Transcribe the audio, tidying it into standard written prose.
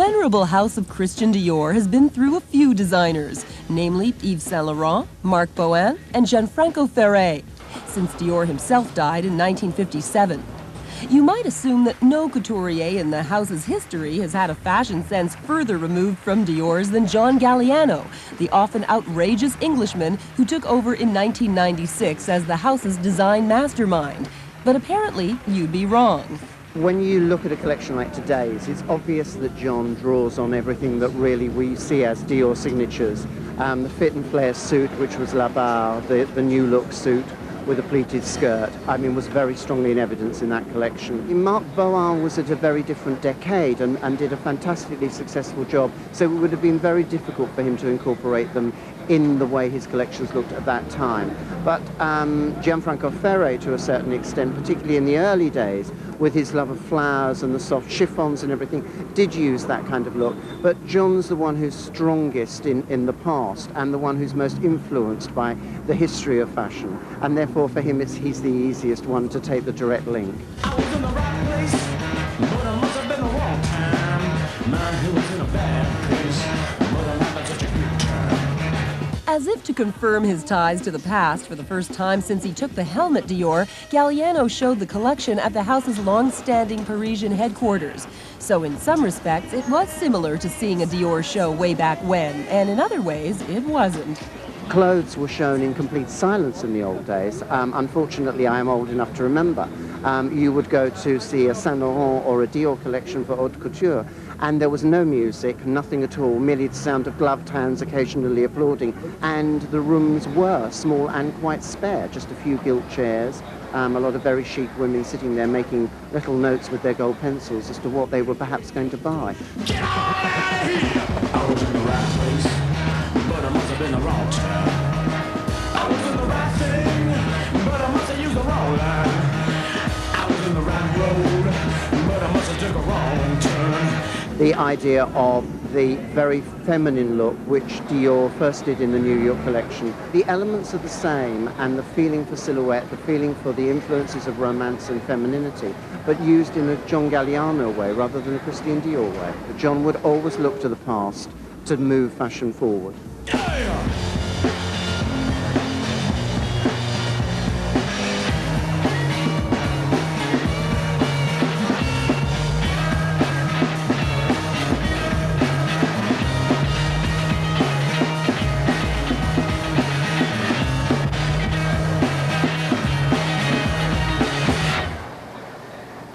venerable house of Christian Dior has been through a few designers, namely Yves Saint Laurent, Marc Bohan, and Gianfranco Ferré, since Dior himself died in 1957. You might assume that no couturier in the house's history has had a fashion sense further removed from Dior's than John Galliano, the often outrageous Englishman who took over in 1996 as the house's design mastermind. But apparently, you'd be wrong. When you look at a collection like today's, it's obvious that John draws on everything that really we see as Dior signatures. The fit and flare suit, which was La Barre, the new look suit with a pleated skirt, was very strongly in evidence in that collection. Marc Bohan was at a very different decade and did a fantastically successful job, so it would have been very difficult for him to incorporate them in the way his collections looked at that time. But Gianfranco Ferré, to a certain extent, particularly in the early days, with his love of flowers and the soft chiffons and everything, did use that kind of look. But John's the one who's strongest in the past and the one who's most influenced by the history of fashion. And therefore, for him, he's the easiest one to take the direct link. I was in the right place, but I must have been the wrong time. Man, he was in a bad place, but I'm having such a good time. As if to confirm his ties to the past for the first time since he took the helm at Dior, Galliano showed the collection at the house's long-standing Parisian headquarters. So in some respects, it was similar to seeing a Dior show way back when, and in other ways, it wasn't. Clothes were shown in complete silence in the old days. Unfortunately, I am old enough to remember. You would go to see a Saint Laurent or a Dior collection for haute couture, and there was no music, nothing at all, merely the sound of gloved hands occasionally applauding. And the rooms were small and quite spare, just a few gilt chairs, a lot of very chic women sitting there making little notes with their gold pencils as to what they were perhaps going to buy. Get I was in the right place, but I must have been the wrong time. I was in the right thing, but I must have used the wrong line. I was in the right road, but I must have took a wrong turn. The idea of the very feminine look, which Dior first did in the New York collection. The elements are the same, and the feeling for silhouette, the feeling for the influences of romance and femininity, but used in a John Galliano way rather than a Christian Dior way. John would always look to the past to move fashion forward. Yeah!